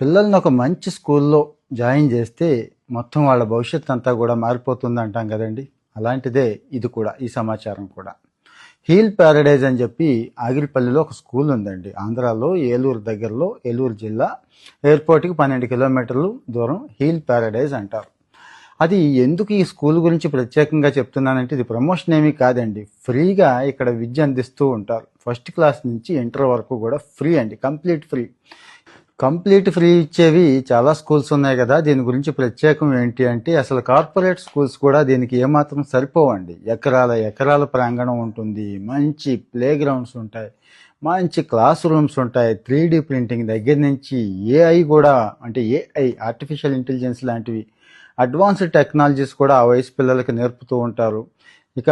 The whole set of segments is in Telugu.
పిల్లల్ని ఒక మంచి స్కూల్లో జాయిన్ చేస్తే మొత్తం వాళ్ళ భవిష్యత్తు అంతా కూడా మారిపోతుంది అంటాం కదండి. అలాంటిదే ఇది కూడా, ఈ సమాచారం కూడా. హీల్ ప్యారడైజ్ అని చెప్పి ఆగిరిపల్లిలో ఒక స్కూల్ ఉందండి. ఆంధ్రాలో ఏలూరు దగ్గరలో, ఏలూరు జిల్లా ఎయిర్పోర్ట్కి 12 కిలోమీటర్లు దూరం హీల్ ప్యారడైజ్ అంటారు. అది ఎందుకు ఈ స్కూల్ గురించి ప్రత్యేకంగా చెప్తున్నానంటే, ఇది ప్రమోషన్ ఏమీ కాదండి. ఫ్రీగా ఇక్కడ విద్య అందిస్తూ ఉంటారు. ఫస్ట్ క్లాస్ నుంచి ఇంటర్ వరకు కూడా ఫ్రీ అండి, కంప్లీట్ ఫ్రీ ఇచ్చేవి చాలా స్కూల్స్ ఉన్నాయి కదా. దీని గురించి ప్రత్యేకం ఏంటి అంటే, అసలు కార్పొరేట్ స్కూల్స్ కూడా దీనికి ఏమాత్రం సరిపోవండి. ఎకరాల ప్రాంగణం ఉంటుంది, మంచి ప్లే గ్రౌండ్స్ ఉంటాయి, మంచి క్లాస్ రూమ్స్ ఉంటాయి, 3D ప్రింటింగ్ దగ్గర నుంచి ఏఐ కూడా, అంటే ఏఐ ఆర్టిఫిషియల్ ఇంటెలిజెన్స్ లాంటివి అడ్వాన్స్డ్ టెక్నాలజీస్ కూడా ఆ వయసు పిల్లలకి నేర్పుతూ ఉంటారు. ఇక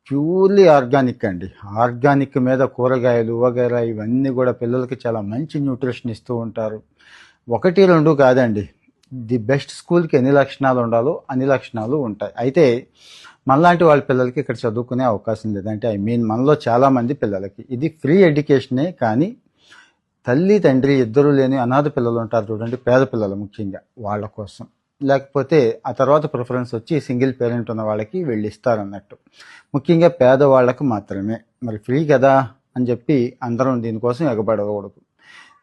ప్యూర్లీ ఆర్గానిక్ అండి. ఆర్గానిక్ మీద కూరగాయలు వగైరా ఇవన్నీ కూడా పిల్లలకి చాలా మంచి న్యూట్రిషన్ ఇస్తూ ఉంటారు. 1-2 కాదండి, ది బెస్ట్ స్కూల్కి ఎన్ని లక్షణాలు ఉండాలో అన్ని లక్షణాలు ఉంటాయి. అయితే మనలాంటి వాళ్ళ పిల్లలకి ఇక్కడ చదువుకునే అవకాశం లేదంటే, మనలో చాలామంది పిల్లలకి ఇది ఫ్రీ ఎడ్యుకేషనే, కానీ తల్లి తండ్రి ఇద్దరు లేని అనాథ పిల్లలు ఉంటారు చూడండి, పేద పిల్లలు ముఖ్యంగా వాళ్ళ కోసం. లేకపోతే ఆ తర్వాత ప్రిఫరెన్స్ వచ్చి సింగిల్ పేరెంట్ ఉన్న వాళ్ళకి వీళ్ళు ఇస్తారన్నట్టు. ముఖ్యంగా పేదవాళ్ళకు మాత్రమే. మరి ఫ్రీ కదా అని చెప్పి అందరం దీనికోసం ఎగబడకూడదు.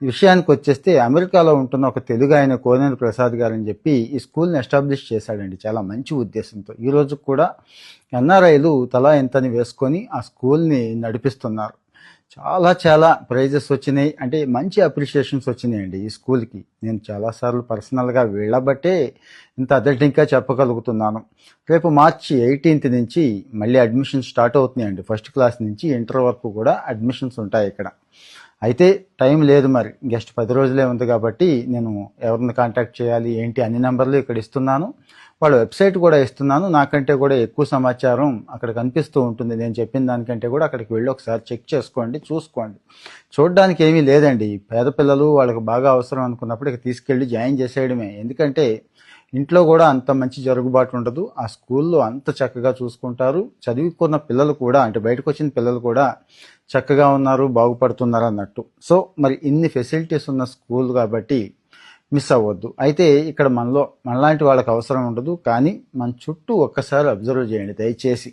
ఈ విషయానికి వచ్చేస్తే, అమెరికాలో ఉంటున్న ఒక తెలుగు ఆయన కోనేరు ప్రసాద్ గారు అని చెప్పి ఈ స్కూల్ని ఎస్టాబ్లిష్ చేశాడండి చాలా మంచి ఉద్దేశంతో. ఈ రోజు కూడా ఎన్ఆర్ఐలు తలా ఎంతని వేసుకొని ఆ స్కూల్ని నడిపిస్తున్నారు. చాలా ప్రైజెస్ వచ్చినాయి, అంటే మంచి అప్రిషియేషన్స్ వచ్చినాయండి ఈ స్కూల్కి. నేను చాలాసార్లు పర్సనల్గా వెళ్ళబట్టే ఇంత అథెంటిక్గా చెప్పగలుగుతున్నాను. రేపు March 18 నుంచి మళ్ళీ అడ్మిషన్ స్టార్ట్ అవుతున్నాయండి. ఫస్ట్ క్లాస్ నుంచి ఇంటర్ వరకు కూడా అడ్మిషన్స్ ఉంటాయి ఇక్కడ. అయితే టైం లేదు, మరి జస్ట్ 10 రోజులే ఉంది కాబట్టి నేను ఎవరిని కాంటాక్ట్ చేయాలి ఏంటి అన్ని నెంబర్లు ఇక్కడ ఇస్తున్నాను. వాళ్ళ వెబ్సైట్ కూడా ఇస్తున్నాను. నాకంటే కూడా ఎక్కువ సమాచారం అక్కడ కనిపిస్తూ ఉంటుంది. నేను చెప్పిన దానికంటే కూడా అక్కడికి వెళ్ళి ఒకసారి చెక్ చేసుకోండి, చూసుకోండి. చూడడానికి ఏమీ లేదండి. పేద పిల్లలు వాళ్ళకి బాగా అవసరం అనుకున్నప్పుడు ఇక తీసుకెళ్ళి జాయిన్ చేసేయడమే. ఎందుకంటే ఇంట్లో కూడా అంత మంచి జరుగుబాటు ఉండదు, ఆ స్కూల్లో అంత చక్కగా చూసుకుంటారు. చదువుకున్న పిల్లలు కూడా, అంటే బయటకు వచ్చిన పిల్లలు కూడా చక్కగా ఉన్నారు, బాగుపడుతున్నారు అన్నట్టు. సో మరి ఇన్ని ఫెసిలిటీస్ ఉన్న స్కూల్ కాబట్టి మిస్ అవ్వద్దు. అయితే ఇక్కడ మనలాంటి వాళ్ళకి అవసరం ఉండదు, కానీ మన చుట్టూ ఒక్కసారి అబ్జర్వ్ చేయండి దయచేసి.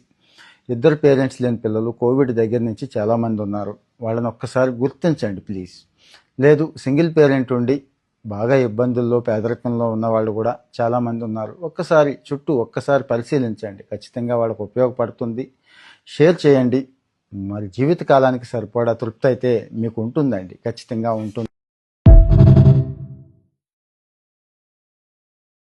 ఇద్దరు పేరెంట్స్ లేని పిల్లలు కోవిడ్ దగ్గర నుంచి చాలామంది ఉన్నారు. వాళ్ళని ఒక్కసారి గుర్తించండి ప్లీజ్. లేదు, సింగిల్ పేరెంట్ ఉండి బాగా ఇబ్బందుల్లో పేదరికంలో ఉన్న వాళ్ళు కూడా చాలామంది ఉన్నారు. చుట్టూ ఒక్కసారి పరిశీలించండి, ఖచ్చితంగా వాళ్ళకు ఉపయోగపడుతుంది. షేర్ చేయండి. మరి జీవితకాలానికి సరిపడా తృప్తి అయితే మీకు ఉంటుందండి, ఖచ్చితంగా ఉంటుంది.